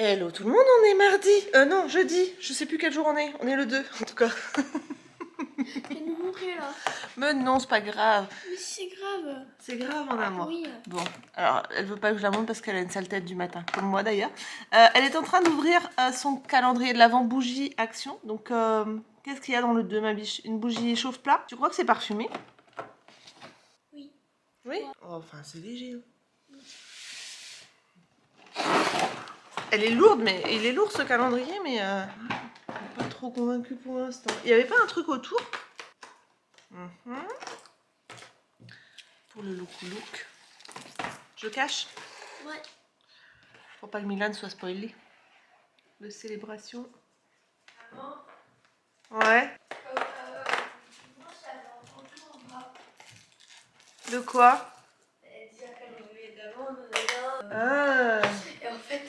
Hello tout le monde, on est mardi. Non, jeudi. Je sais plus quel jour on est. On est le 2 en tout cas. Je vais nous montrer là. Mais non, c'est pas grave. Mais c'est grave. C'est grave mon amour. Oui. Bon, alors elle veut pas que je la montre parce qu'elle a une sale tête du matin, comme moi d'ailleurs. Elle est en train d'ouvrir son calendrier de l'avant bougie action. Donc, qu'est-ce qu'il y a dans le 2, ma biche? Une bougie chauffe-plat. Tu crois que c'est parfumé? Oui. Oui. Oh, enfin, c'est léger. Elle est lourde, mais il est lourd ce calendrier, mais pas trop convaincue pour l'instant. Il n'y avait pas un truc autour? Pour le look. Je cache? Ouais. Pour pas que Milan soit spoilé. De célébration. Ouais. De quoi? Ah. Et en fait,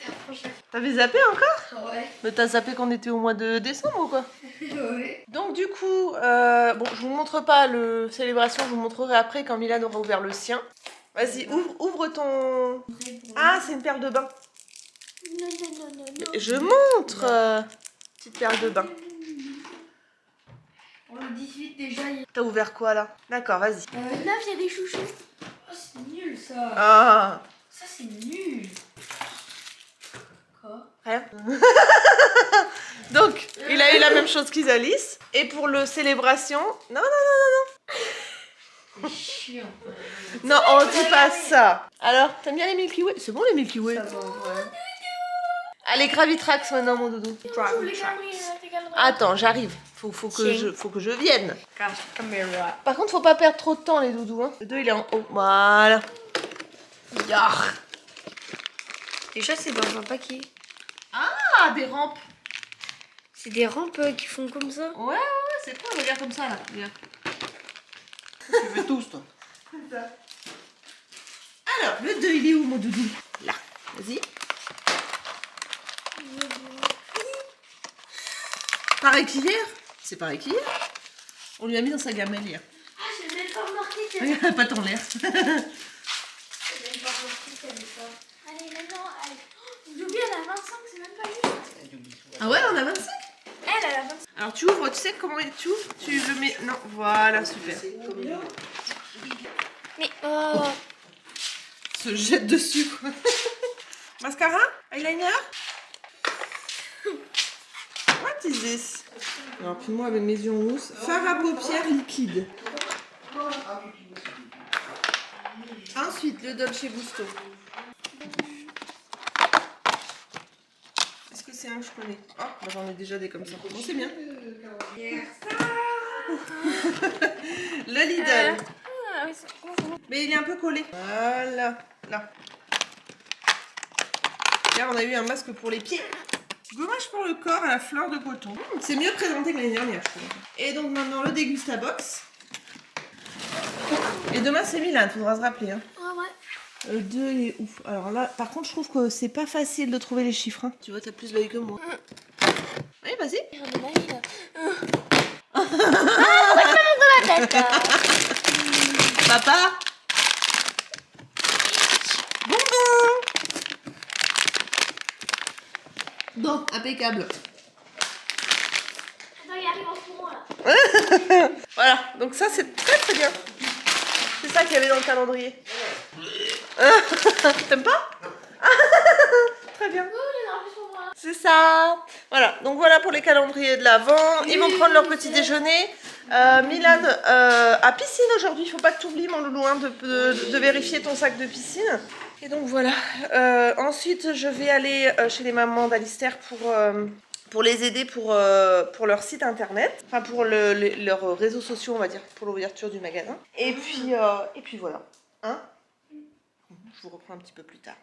t'as T'avais zappé encore? Ouais. Mais t'as zappé qu'on était au mois de décembre ou quoi? Ouais. Donc du coup, bon, je vous montre pas le célébration, je vous montrerai après quand Milan aura ouvert le sien. Vas-y, ouvre ton... Ah, c'est une perle de bain. Non, non, non, non, non. Je montre petite perle de bain. Pour le 18 déjà, il y a... T'as ouvert quoi là? D'accord, vas-y. Là, il y a des chouchous. Oh, c'est nul ça. Ah, Ça, c'est nul. Quoi? rien. Donc, il a eu la même chose qu'Isalis. Et pour le célébration... Non, non, C'est chiant. non, on dit pas ça. Alors, t'aimes bien les Milky Way? C'est bon les Milky Way? Ça va, ouais. Allez, Gravitrax maintenant mon doudou. J'ouvre les calendriers, tes calendriers. Attends, j'arrive. Faut que je vienne. Caméra. Par contre, faut pas perdre trop de temps les doudous. Hein. Le 2 il est en haut. Voilà. Yar. Déjà, c'est dans un paquet. Ah, des rampes. C'est des rampes qui font comme ça. Ouais, c'est quoi? Regarde comme ça là. Regarde. Tu veux tous toi. Comme ça. Alors, le 2 il est où mon doudou? Là. Vas-y. Pareil qu'hier. C'est pareil qu'hier. On lui a mis dans sa gamelle hier. Ah, j'ai même pas remarqué qu'il y avait Regarde, pas ton l'air. J'ai même pas remarqué qu'il y avait ça. Allez, maintenant, allez. Oh, j'ai oublié, elle a 25, c'est même pas juste. Ah ouais, on a 25. Elle a 25. Alors tu ouvres, tu sais comment tu ouvres? Tu le mets... Non, voilà, super. Mais Se jette dessus quoi. Mascara? Eyeliner? What is this? Alors puis moi avec mes yeux rousses. Fard à paupières liquide. Ensuite le Dolce Gusto. Est-ce que c'est un que je connais? Oh, bah, j'en ai déjà des comme ça. Bon c'est bien. Le Lidl. Ah, oui, c'est bon. Mais il est un peu collé. Voilà. Là. Là, on a eu un masque pour les pieds. Gommage pour le corps à la fleur de coton. C'est mieux présenté que l'année dernière, je trouve. Et donc maintenant, le Dégustabox. Et demain, c'est Milan, faudra se rappeler. Hein. Ah ouais. Le 2, il est ouf. Alors là, par contre, je trouve que c'est pas facile de trouver les chiffres. Hein. Tu vois, t'as plus d'œil que moi. Oui, vas-y. Regarde ma vie là. Ah, pourquoi tu me montres ma tête là? Papa. Bonbon. Bon, impeccable. Attends, il arrive en courant là. Voilà, donc ça c'est très très bien. C'est ça qu'il y avait dans le calendrier. T'aimes pas? Très bien. Oh, il est en plus pour moi. C'est ça. Voilà, donc voilà pour les calendriers de l'Avent. Ils vont prendre leur petit déjeuner. Milan à piscine aujourd'hui. Il faut pas que tu oublies mon loulou hein, de vérifier ton sac de piscine. Et donc voilà. Ensuite, je vais aller chez les mamans d'Alistair pour les aider pour leur site internet, enfin pour leurs réseaux sociaux, on va dire, pour l'ouverture du magasin. Et puis voilà. Hein? Je vous reprends un petit peu plus tard.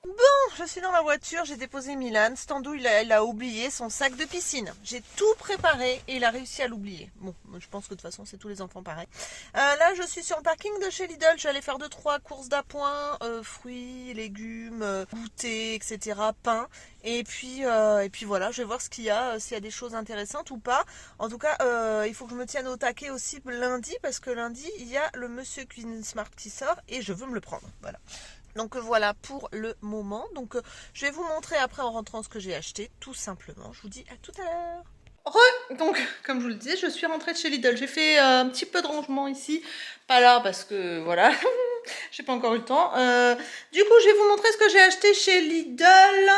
Bon, je suis dans ma voiture, j'ai déposé Milan. Standou, il a oublié son sac de piscine. J'ai tout préparé et il a réussi à l'oublier. Bon, je pense que de toute façon, c'est tous les enfants pareil. Là, je suis sur le parking de chez Lidl. Je vais aller faire 2-3 courses d'appoint, fruits, légumes, goûter, etc., pain. Et puis voilà, je vais voir ce qu'il y a, s'il y a des choses intéressantes ou pas. En tout cas, il faut que je me tienne au taquet aussi lundi, parce que lundi, il y a le Monsieur Cuisine Smart qui sort et je veux me le prendre. Voilà. Donc voilà pour le moment. Donc je vais vous montrer après en rentrant ce que j'ai acheté, tout simplement. Je vous dis à tout à l'heure. Donc, comme je vous le disais, je suis rentrée de chez Lidl. J'ai fait un petit peu de rangement ici. Pas là parce que voilà, j'ai pas encore eu le temps. Du coup, je vais vous montrer ce que j'ai acheté chez Lidl.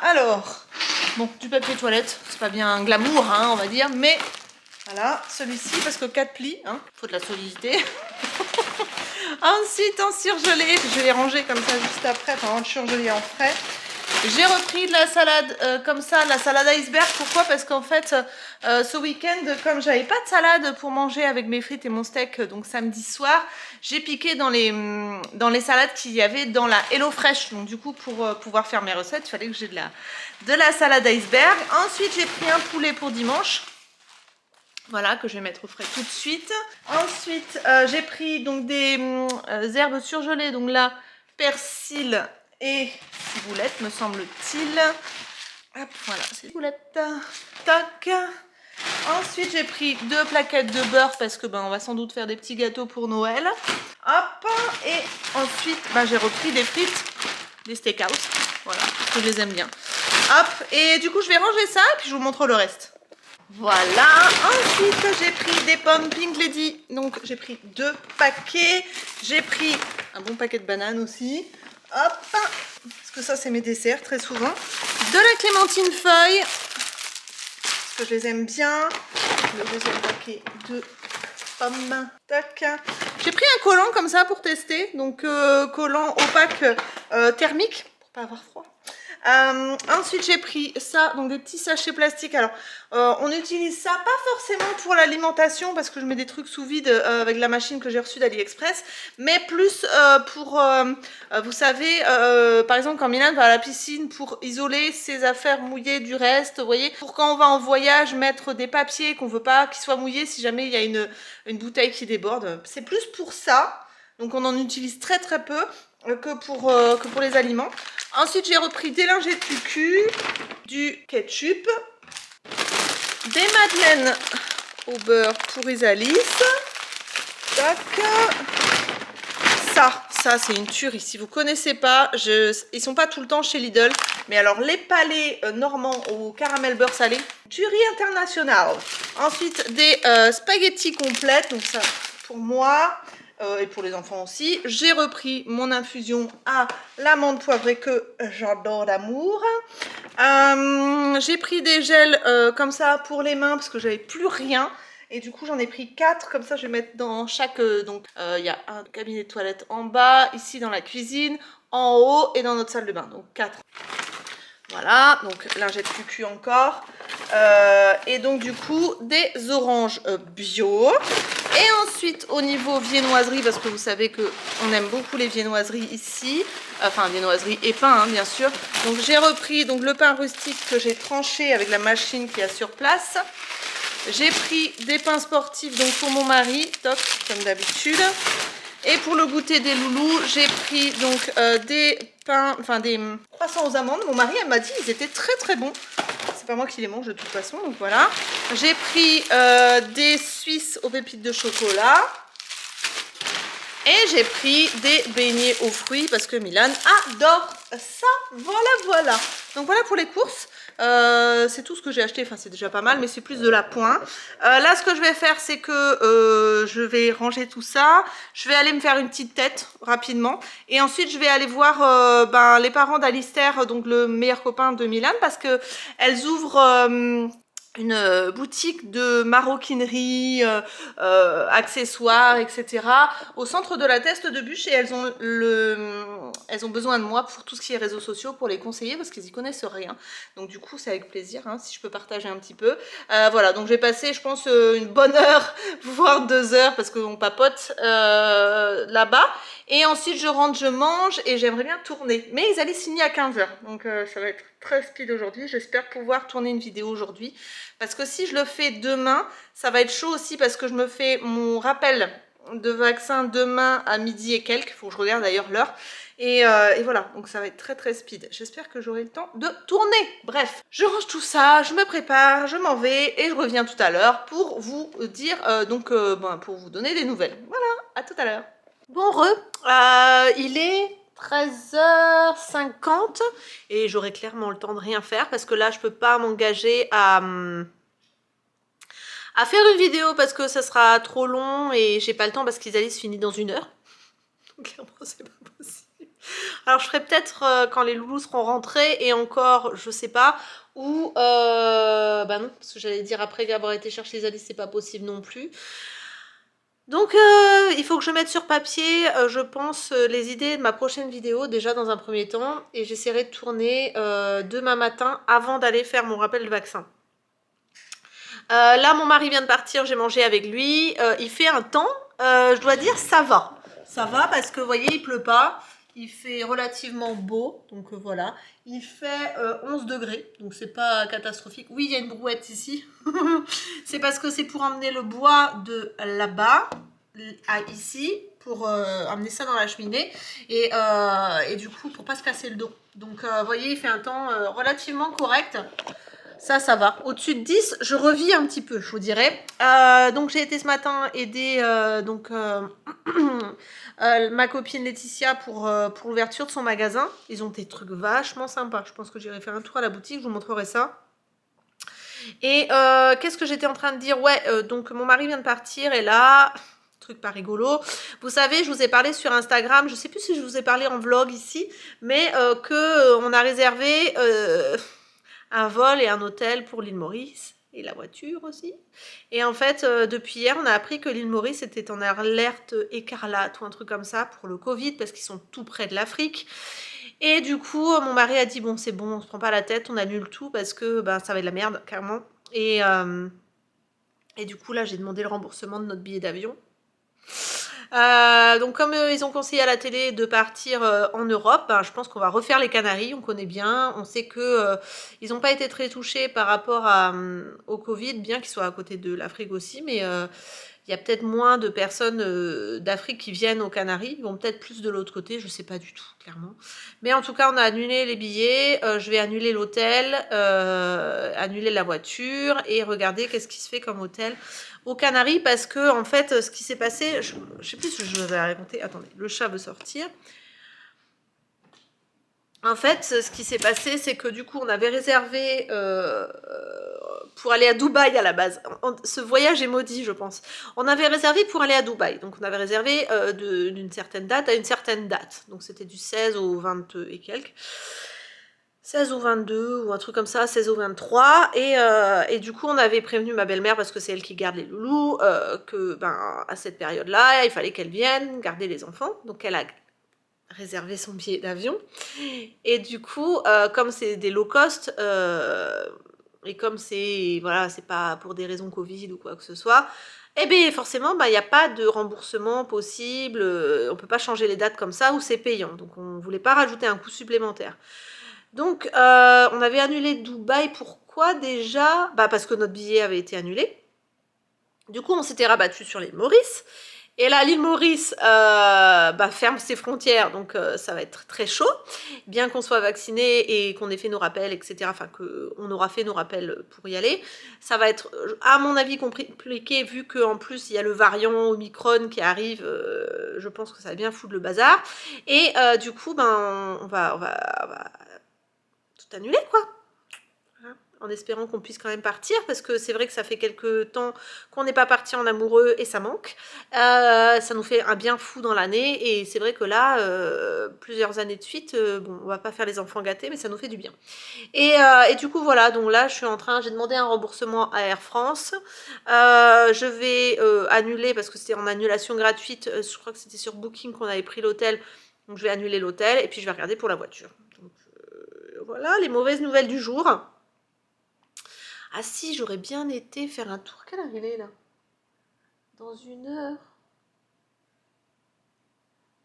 Alors, bon, du papier toilette. C'est pas bien glamour, hein, on va dire. Mais voilà, celui-ci parce que 4 plis, hein, faut de la solidité. Ensuite, en surgelé, je vais les ranger comme ça juste après, pendant le surgelé en frais. J'ai repris de la salade comme ça, de la salade iceberg. Pourquoi? Parce qu'en fait, ce week-end, comme j'avais pas de salade pour manger avec mes frites et mon steak, donc samedi soir, j'ai piqué dans les salades qu'il y avait dans la HelloFresh. Donc du coup, pour pouvoir faire mes recettes, il fallait que j'ai de la salade iceberg. Ensuite, j'ai pris un poulet pour dimanche. Voilà, que je vais mettre au frais tout de suite. Ensuite, j'ai pris donc des herbes surgelées. Donc là, persil et ciboulette, me semble-t-il. Hop, voilà, ciboulette. Toc. Ensuite, j'ai pris 2 plaquettes de beurre parce que on va sans doute faire des petits gâteaux pour Noël. Hop. Et ensuite, j'ai repris des frites, des steakhouse. Voilà, parce que je les aime bien. Hop. Et du coup, je vais ranger ça et puis je vous montre le reste. Voilà, ensuite j'ai pris des pommes Pink Lady, donc j'ai pris 2 paquets, j'ai pris un bon paquet de bananes aussi, hop, parce que ça c'est mes desserts très souvent, de la clémentine feuille, parce que je les aime bien, le deuxième paquet de pommes, tac, j'ai pris un collant comme ça pour tester, donc collant opaque thermique, pour pas avoir froid. Ensuite j'ai pris ça, donc des petits sachets plastiques. Alors on utilise ça pas forcément pour l'alimentation parce que je mets des trucs sous vide avec la machine que j'ai reçue d'AliExpress, mais plus pour vous savez par exemple quand Milan va à la piscine, pour isoler ses affaires mouillées du reste, vous voyez, pour quand on va en voyage mettre des papiers qu'on veut pas qu'ils soient mouillés si jamais il y a une bouteille qui déborde. C'est plus pour ça, donc on en utilise très peu que pour les aliments. Ensuite, j'ai repris des lingettes cucu, du ketchup, des madeleines au beurre pour Isalis. Tac. Ça c'est une tuerie. Si vous connaissez pas, ils sont pas tout le temps chez Lidl. Mais alors, les palais normands au caramel beurre salé, tuerie internationale. Ensuite, des spaghettis complètes. Donc ça, pour moi... et pour les enfants aussi. J'ai repris mon infusion à l'amande poivrée que j'adore d'amour. J'ai pris des gels comme ça pour les mains parce que j'avais plus rien. Et du coup j'en ai pris 4, comme ça je vais mettre dans chaque... donc il y a un cabinet de toilette en bas, ici dans la cuisine, en haut et dans notre salle de bain. Donc 4. Voilà, donc lingette cucu encore. Et donc du coup des oranges bio. Et ensuite au niveau viennoiserie, parce que vous savez qu'on aime beaucoup les viennoiseries ici, enfin viennoiserie et pain hein, bien sûr. Donc j'ai repris donc, le pain rustique que j'ai tranché avec la machine qu'il y a sur place. J'ai pris des pains sportifs donc pour mon mari, toc, comme d'habitude. Et pour le goûter des loulous, j'ai pris donc des pains, enfin des croissants aux amandes. Mon mari elle m'a dit ils étaient très bons. C'est pas moi qui les mange de toute façon, donc voilà. J'ai pris des Suisses aux pépites de chocolat. Et j'ai pris des beignets aux fruits parce que Milan adore ça. Voilà. Donc voilà pour les courses. C'est tout ce que j'ai acheté. Enfin, c'est déjà pas mal, mais c'est plus de l'appoint. Là, ce que je vais faire, c'est que je vais ranger tout ça. Je vais aller me faire une petite tête rapidement. Et ensuite, je vais aller voir les parents d'Alistair, donc le meilleur copain de Milan, parce que elles ouvrent... une boutique de maroquinerie, accessoires, etc. au centre de la Teste de Bûche, et elles ont besoin de moi pour tout ce qui est réseaux sociaux, pour les conseiller parce qu'ils y connaissent rien. Donc du coup c'est avec plaisir hein, si je peux partager un petit peu. Voilà, donc je vais passer je pense une bonne heure, voire 2 heures parce qu'on papote là-bas. Et ensuite je rentre, je mange et j'aimerais bien tourner. Mais ils allaient signer à 15 h. Donc ça va être très speed aujourd'hui. J'espère pouvoir tourner une vidéo aujourd'hui. Parce que si je le fais demain, ça va être chaud aussi parce que je me fais mon rappel de vaccin demain à midi et quelques. Il faut que je regarde d'ailleurs l'heure. Et voilà, donc ça va être très speed. J'espère que j'aurai le temps de tourner. Bref, je range tout ça, je me prépare, je m'en vais et je reviens tout à l'heure pour vous dire, pour vous donner des nouvelles. Voilà, à tout à l'heure. Bon il est 13h50 et j'aurai clairement le temps de rien faire parce que là je peux pas m'engager à faire une vidéo parce que ça sera trop long et j'ai pas le temps parce qu'Isalis finit dans 1 heure. Donc clairement c'est pas possible. Alors je ferai peut-être quand les loulous seront rentrés et encore je sais pas. Ou bah non, parce que j'allais dire après avoir été chercher Isalis c'est pas possible non plus. Donc il faut que je mette sur papier, je pense, les idées de ma prochaine vidéo déjà dans un premier temps. Et j'essaierai de tourner demain matin avant d'aller faire mon rappel de vaccin. Là mon mari vient de partir, j'ai mangé avec lui. Il fait un temps, je dois dire ça va. Ça va parce que vous voyez il pleut pas. Il fait relativement beau, donc voilà. Il fait 11 degrés, donc c'est pas catastrophique. Oui, il y a une brouette ici. C'est parce que c'est pour emmener le bois de là-bas à ici, pour emmener ça dans la cheminée. Et du coup, pour pas se casser le dos. Donc, vous voyez, il fait un temps relativement correct. Ça va. Au-dessus de 10, je revis un petit peu, je vous dirais. Donc, j'ai été ce matin aider ma copine Laetitia pour l'ouverture de son magasin. Ils ont des trucs vachement sympas. Je pense que j'irai faire un tour à la boutique, je vous montrerai ça. Et qu'est-ce que j'étais en train de dire? Ouais, donc mon mari vient de partir et là... Truc pas rigolo. Vous savez, je vous ai parlé sur Instagram, je sais plus si je vous ai parlé en vlog ici, mais on a réservé... un vol et un hôtel pour l'île Maurice et la voiture aussi. Et en fait, depuis hier, on a appris que l'île Maurice était en alerte écarlate ou un truc comme ça pour le Covid parce qu'ils sont tout près de l'Afrique. Et du coup, mon mari a dit bon, c'est bon, on se prend pas la tête, on annule tout parce que ben, ça va être de la merde, carrément. Et du coup, là, j'ai demandé le remboursement de notre billet d'avion. Donc comme ils ont conseillé à la télé de partir en Europe, ben, je pense qu'on va refaire les Canaries, on connaît bien, on sait que ils n'ont pas été très touchés par rapport au Covid, bien qu'ils soient à côté de l'Afrique aussi, mais il y a peut-être moins de personnes d'Afrique qui viennent aux Canaries, ils vont peut-être plus de l'autre côté, je sais pas du tout, clairement. Mais en tout cas, on a annulé les billets, je vais annuler l'hôtel, annuler la voiture et regarder qu'est-ce qui se fait comme hôtel aux Canaries parce que en fait ce qui s'est passé, je sais plus si je vous avais raconté, attendez, le chat veut sortir. En fait ce qui s'est passé c'est que du coup on avait réservé pour aller à Dubaï à la base. Ce voyage est maudit je pense. On avait réservé pour aller à Dubaï, donc on avait réservé d'une certaine date à une certaine date, donc c'était du 16 au 20 et quelques. 16 ou 22 ou un truc comme ça, 16 ou 23 et du coup on avait prévenu ma belle-mère parce que c'est elle qui garde les loulous que ben à cette période-là il fallait qu'elle vienne garder les enfants, donc elle a réservé son billet d'avion et du coup comme c'est des low cost et comme c'est voilà c'est pas pour des raisons Covid ou quoi que ce soit, et bien forcément il n'y a pas de remboursement possible, on peut pas changer les dates comme ça ou c'est payant, donc on voulait pas rajouter un coût supplémentaire. Donc, on avait annulé Dubaï. Pourquoi déjà? Bah parce que notre billet avait été annulé. Du coup, on s'était rabattu sur l'île Maurice. Et là, l'île Maurice bah, ferme ses frontières, donc ça va être très chaud. Bien qu'on soit vacciné et qu'on ait fait nos rappels, etc. Enfin, qu'on aura fait nos rappels pour y aller. Ça va être, à mon avis, compliqué, vu qu'en plus, il y a le variant Omicron qui arrive. Je pense que ça va bien foutre le bazar. Et du coup, ben, on va tout annuler quoi, en espérant qu'on puisse quand même partir parce que c'est vrai que ça fait quelques temps qu'on n'est pas parti en amoureux et ça manque, ça nous fait un bien fou dans l'année et c'est vrai que là plusieurs années de suite, bon on va pas faire les enfants gâtés mais ça nous fait du bien et du coup voilà, donc là je suis en train, j'ai demandé un remboursement à Air France, je vais annuler parce que c'était en annulation gratuite, je crois que c'était sur Booking qu'on avait pris l'hôtel, donc je vais annuler l'hôtel et puis je vais regarder pour la voiture. Donc, voilà les mauvaises nouvelles du jour. Ah si, j'aurais bien été faire un tour. Quelle heure il est là? Dans 1 heure.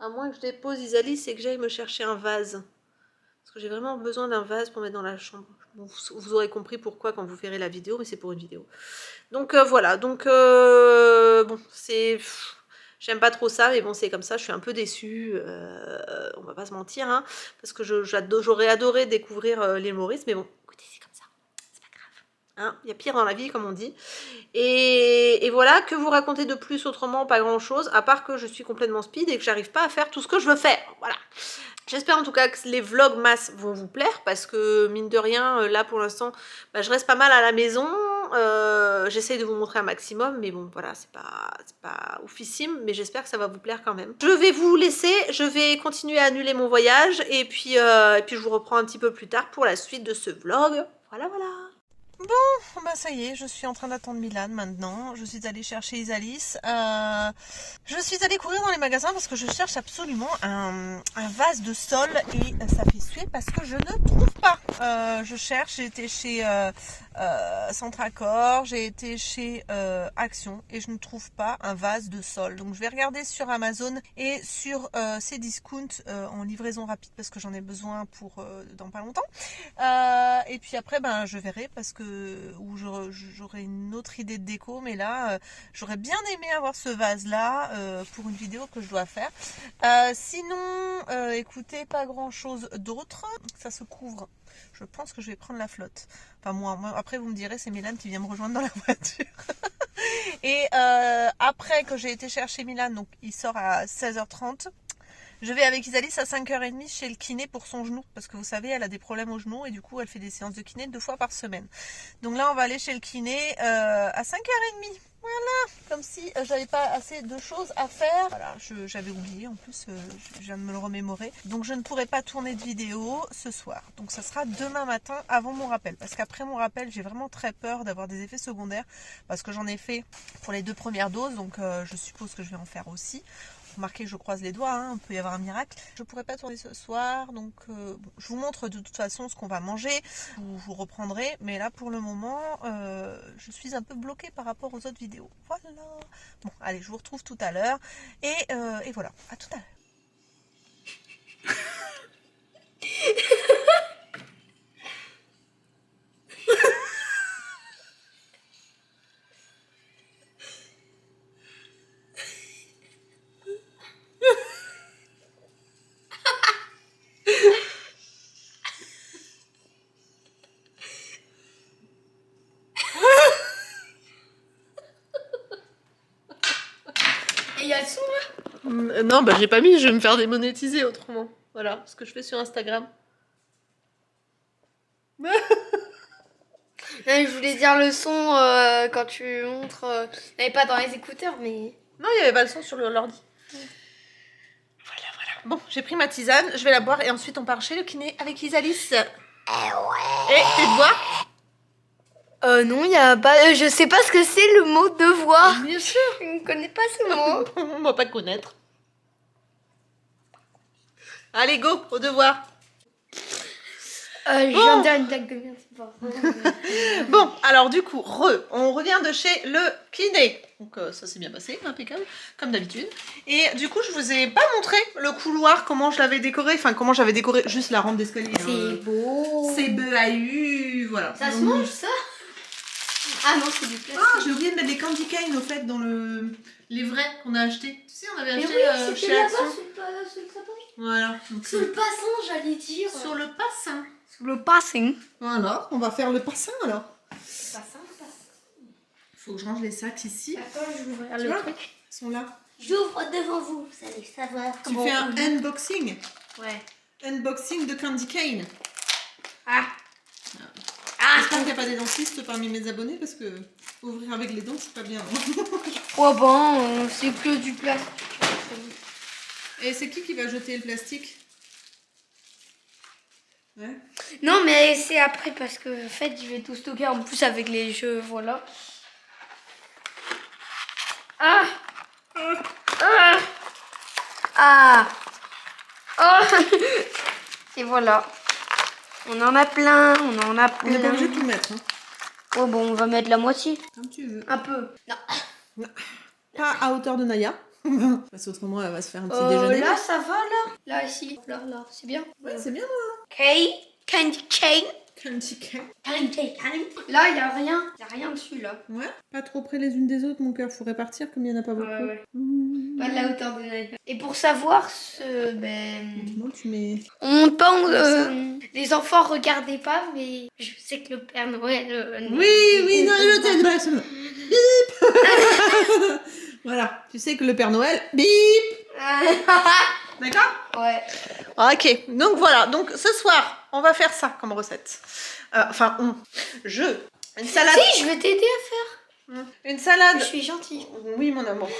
À moins que je dépose Isalis et que j'aille me chercher un vase. Parce que j'ai vraiment besoin d'un vase pour mettre dans la chambre. Vous aurez compris pourquoi quand vous verrez la vidéo, mais c'est pour une vidéo. Donc voilà, donc bon, c'est... J'aime pas trop ça, mais bon, c'est comme ça, je suis un peu déçue, on va pas se mentir, hein, parce que j'aurais adoré découvrir l'île Maurice, mais bon, écoutez, c'est comme ça, c'est pas grave. Hein, il y a pire dans la vie, comme on dit. Et voilà, que vous raconter de plus autrement, pas grand chose, à part que je suis complètement speed et que j'arrive pas à faire tout ce que je veux faire. Voilà. J'espère en tout cas que les vlogmas vont vous plaire, parce que mine de rien, là pour l'instant, bah, je reste pas mal à la maison. J'essaye de vous montrer un maximum, mais bon voilà, c'est pas oufissime, mais j'espère que ça va vous plaire quand même. Je vais vous laisser, je vais continuer à annuler mon voyage, et puis je vous reprends un petit peu plus tard pour la suite de ce vlog. Voilà. Bon, bah ça y est, je suis en train d'attendre Milan maintenant. Je suis allée chercher Isalis. Je suis allée courir dans les magasins parce que je cherche absolument un vase de sol, et ça fait suer parce que je ne trouve pas. Je cherche, j'ai été chez Centracor, j'ai été chez Action, et je ne trouve pas un vase de sol. Donc je vais regarder sur Amazon et sur Cdiscount en livraison rapide, parce que j'en ai besoin pour dans pas longtemps. Et puis après, ben je verrai, parce que j'aurai une autre idée de déco, mais là j'aurais bien aimé avoir ce vase là pour une vidéo que je dois faire. Sinon écoutez, pas grand chose d'autre, ça se couvre. Je pense que je vais prendre la flotte. Enfin moi après vous me direz, c'est Milan qui vient me rejoindre dans la voiture. Et après que j'ai été chercher Milan, donc il sort à 16h30, je vais avec Isalis à 5h30 chez le kiné pour son genou, parce que vous savez, elle a des problèmes au genou, et du coup elle fait des séances de kiné 2 fois par semaine. Donc là on va aller chez le kiné à 5h30. Voilà, comme si j'avais pas assez de choses à faire. Voilà, j'avais oublié, en plus je viens de me le remémorer. Donc je ne pourrai pas tourner de vidéo ce soir. Donc ça sera demain matin avant mon rappel. Parce qu'après mon rappel, j'ai vraiment très peur d'avoir des effets secondaires. Parce que j'en ai fait pour les 2 premières doses, donc je suppose que je vais en faire aussi. Remarquez que je croise les doigts, hein, il peut y avoir un miracle. Je ne pourrai pas tourner ce soir, donc bon, je vous montre de toute façon ce qu'on va manger. Je vous reprendrai, mais là pour le moment, je suis un peu bloquée par rapport aux autres vidéos. Voilà. Bon, allez, je vous retrouve tout à l'heure. Et voilà, à tout à l'heure. Et il y a le son là? Non, bah j'ai pas mis, je vais me faire démonétiser autrement. Voilà, ce que je fais sur Instagram. Je voulais dire le son quand tu montres. Mais pas dans les écouteurs, mais. Non, il y avait pas le son sur l'ordi. Voilà. Bon, j'ai pris ma tisane, je vais la boire, et ensuite on part chez le kiné avec Isalis. Et t'es de boire? Non, il y a pas. Je sais pas ce que c'est le mot devoir. Bien sûr. Je ne connais pas ce mot. On va pas connaître. Allez, go, au devoir. Je viens de dire une blague de merde, c'est pas vrai. Bon, alors du coup, on revient de chez le kiné. Donc ça s'est bien passé, impeccable, comme d'habitude. Et du coup, je vous ai pas montré le couloir, comment je l'avais décoré. Enfin, comment j'avais décoré juste la rampe d'escalier. C'est beau. C'est BAU, voilà. Ça se mange, ça? Ah non, c'est du plastique. Ah, j'ai oublié de mettre les candy cane au fait dans les vrais qu'on a achetés. Tu sais, on avait acheté chez Action. Sur le sapin. Voilà. Donc, Sur le passant, j'allais dire. sur le passin. Sur le passing. Voilà, on va faire le passin alors. Passing. Faut que je range les sacs ici. Attends, je vais ouvrir Tu le vois, truc. ils sont là. J'ouvre devant vous, vous allez savoir Tu fais un unboxing. Ouais. Unboxing de candy cane. Ah. J'espère qu'il n'y a pas des dentistes parmi mes abonnés, parce que ouvrir avec les dents, c'est pas bien. Oh bon, c'est que du plastique. Et c'est qui va jeter le plastique? Ouais. Non, mais c'est après parce que en fait, je vais tout stocker en plus avec les jeux, voilà. Ah. Et voilà. On en a plein, On n'est pas obligé de tout mettre. Hein. Oh bon, on va mettre la moitié. Comme tu veux. Un peu. Non. Pas à hauteur de Naya. Parce qu'autrement, elle va se faire un petit déjeuner. Là, ça va, là. Là, ici. Là, c'est bien. Ouais, c'est bien. Ok. Candy cane. Un petit cake. Là, il n'y a rien. Il n'y a rien dessus, là. Ouais. Pas trop près les unes des autres, mon cœur. Faut répartir comme il n'y en a pas beaucoup. Ouais. Mmh. Pas de la hauteur de Naïf. Et pour savoir ce... Comment tu mets... On pense... les enfants, regardez pas, mais je sais que le Père Noël... Oui, non, je t'aide. Bip. Voilà. Tu sais que le Père Noël... Bip. D'accord? Ouais. Ok, donc voilà, donc ce soir, on va faire ça comme recette. Une salade. Si, je vais t'aider à faire. Une salade. Je suis gentille. Oui, mon amour.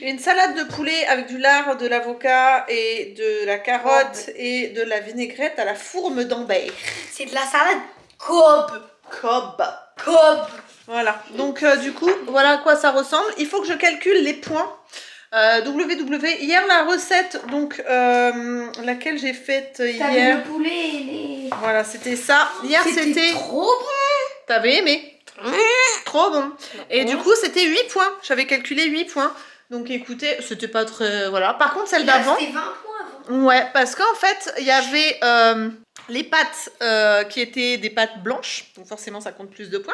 Une salade de poulet avec du lard, de l'avocat et de la carotte et de la vinaigrette à la fourme d'Ambert. C'est de la salade Cobb. Voilà, donc du coup, voilà à quoi ça ressemble. Il faut que je calcule les points. Hier la recette donc laquelle j'ai faite hier, le poulet et les... voilà, c'était ça. Hier c'était trop bon. T'avais aimé? Trop bon. Et du coup c'était 8 points, j'avais calculé 8 points, donc écoutez, c'était pas très... voilà, par contre celle d'avant, C'était 20 points avant. ouais, parce qu'en fait il y avait les pâtes qui étaient des pâtes blanches, donc forcément ça compte plus de points.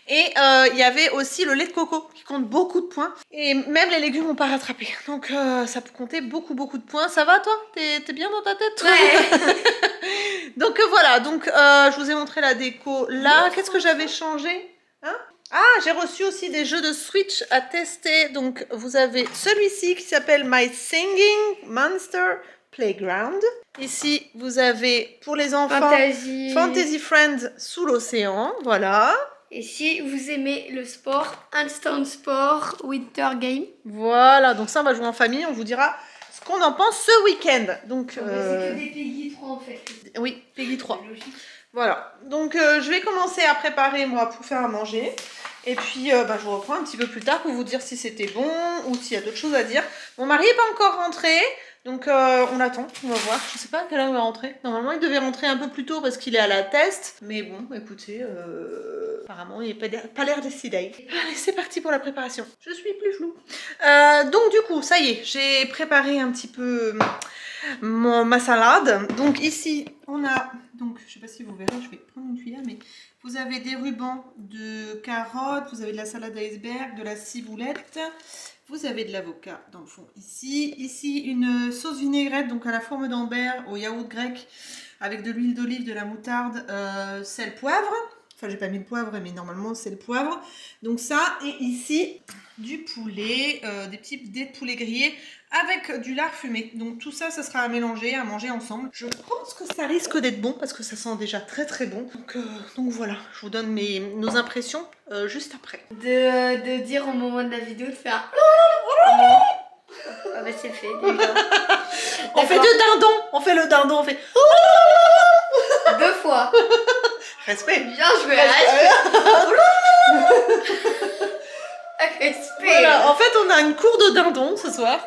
Et il y avait aussi le lait de coco qui compte beaucoup de points. Et même les légumes n'ont pas rattrapé. Donc ça peut compter beaucoup de points. Ça va toi? T'es bien dans ta tête? Ouais. Donc voilà, donc je vous ai montré la déco là. Qu'est-ce que j'avais changé? Hein? Ah, j'ai reçu aussi des jeux de Switch à tester. Donc vous avez celui-ci qui s'appelle My Singing Monster Playground. Ici, vous avez pour les enfants Fantasy Friends sous l'océan. Voilà. Et si vous aimez le sport, Instant Sport Winter Game. Voilà, donc ça on va jouer en famille, on vous dira ce qu'on en pense ce week-end. Donc, C'est que des Peggy 3 en fait. Oui, Peggy 3. Voilà, donc je vais commencer à préparer moi pour faire à manger. Et puis je vous reprends un petit peu plus tard pour vous dire si c'était bon ou s'il y a d'autres choses à dire. Mon mari n'est pas encore rentré. Donc on l'attend, on va voir. Je sais pas à quelle heure il va rentrer. Normalement il devait rentrer un peu plus tôt parce qu'il est à la test. Mais bon, écoutez, apparemment il n'est pas l'air décidé. Allez, c'est parti pour la préparation. Je suis plus floue. Donc du coup, ça y est, j'ai préparé un petit peu ma salade. Donc ici, on a, donc je sais pas si vous verrez, je vais prendre une cuillère, mais vous avez des rubans de carottes, vous avez de la salade iceberg, de la ciboulette. Vous avez de l'avocat dans le fond ici. Ici, une sauce vinaigrette, donc à la forme d'Ambert, au yaourt grec, avec de l'huile d'olive, de la moutarde, sel, poivre. Enfin, j'ai pas mis le poivre, mais normalement, c'est le poivre. Donc ça, et ici, du poulet, des petits dés de poulet grillés avec du lard fumé. Donc tout ça, ça sera à mélanger, à manger ensemble. Je pense que ça risque d'être bon parce que ça sent déjà très bon. Donc voilà, je vous donne nos impressions juste après. De dire au moment de la vidéo de faire... Ah bah c'est fait déjà. On fait deux dindons, on fait le dindon, on fait... 2 fois. Respect. Bien joué. Respect. Voilà, en fait on a une cour de dindons ce soir.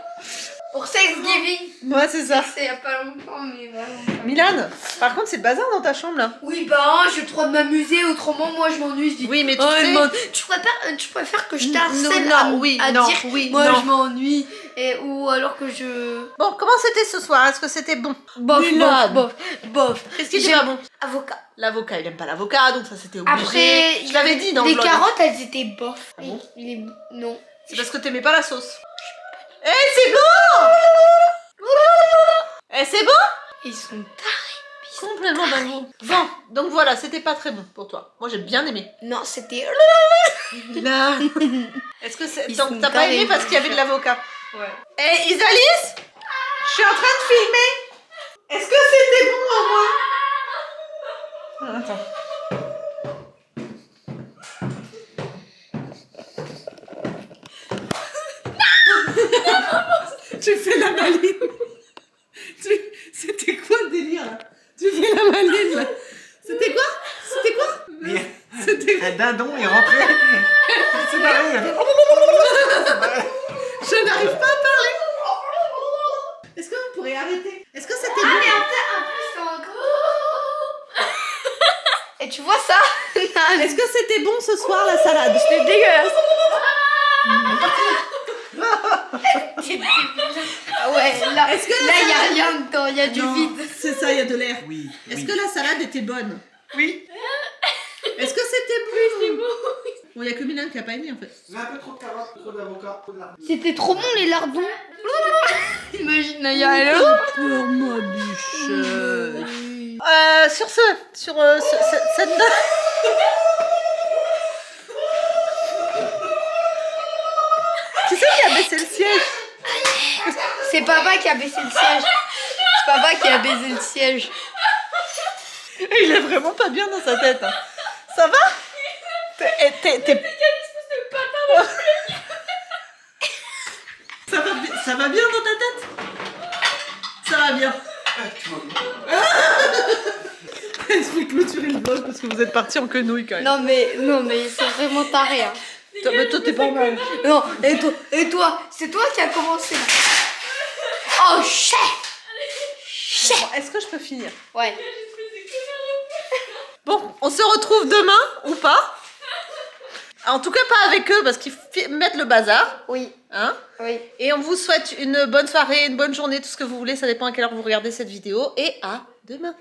Pour Thanksgiving. Ouais, c'est ça. C'est il y a pas longtemps, mais vraiment. Milan, par contre c'est le bazar dans ta chambre là. Oui, bah j'ai le droit de m'amuser, autrement moi je m'ennuie. Je dis, oui, mais tu sais... tu préfères que je t'harcèle non, à oui, dire oui, moi non. je m'ennuie ou alors que je... Bon, comment c'était ce soir? Est-ce que c'était bon? Bof. Qu'est-ce qui était pas bon? Avocat. L'avocat, il aime pas l'avocat, donc ça c'était obligé. Après, je l'avais dit dans le les vlog. carottes, elles étaient bof. Ah bon? Non. C'est parce que t'aimais pas la sauce. Eh, c'est bon! Eh, c'est bon? Ils sont tarés. Complètement dingue. Bon, donc voilà, c'était pas très bon pour toi. Moi j'ai bien aimé. Non, c'était... Là. Est-ce que c'est... Ils Donc sont t'as pas tarés, aimé parce qu'il y avait de l'avocat? Ouais. Eh, Isalis, je suis en train de filmer. Est-ce que c'était bon au moins? Attends. Tu fais la maline. C'était quoi le délire là? Tu fais la maline là. C'était quoi? C'était un dindon est rentré. C'est pareil. Je n'arrive pas à parler. Est-ce que vous pourrez arrêter? Est-ce que c'était bon? mais en plus c'est encore... Et tu vois ça? Est-ce que c'était bon ce soir la salade? C'était dégueulasse. Ah ouais, là, est-ce que là il n'y a rien dedans, il y a du non, vide. c'est ça, il y a de l'air. Oui. Est-ce que la salade était bonne? Oui. Est-ce que c'était bon? C'est beau. Bon, il n'y a que Milan qui n'a pas aimé en fait. J'ai un peu trop de carottes, trop d'avocats, trop de lardons. C'était trop bon les lardons. Imagine, il y a elle. Pour ma biche. Sur cette note. Qui c'est qui a baissé le siège? C'est papa qui a baissé le siège. C'est papa qui a baissé le siège. Il est vraiment pas bien dans sa tête. Hein. Ça va? T'es... Ça va bien dans ta tête? Ça va bien. Il se fait clôturer le vlog parce que vous êtes partis en quenouille quand même. Non mais ils sont vraiment tarés. Hein. Mais toi t'es pas mal. Non, et toi, c'est toi qui as commencé. Oh chef. Bon, est-ce que je peux finir? Ouais. Bon, on se retrouve demain ou pas? En tout cas pas avec eux parce qu'ils mettent le bazar. Oui. Hein? Oui. Et on vous souhaite une bonne soirée, une bonne journée, tout ce que vous voulez, ça dépend à quelle heure vous regardez cette vidéo. Et à demain.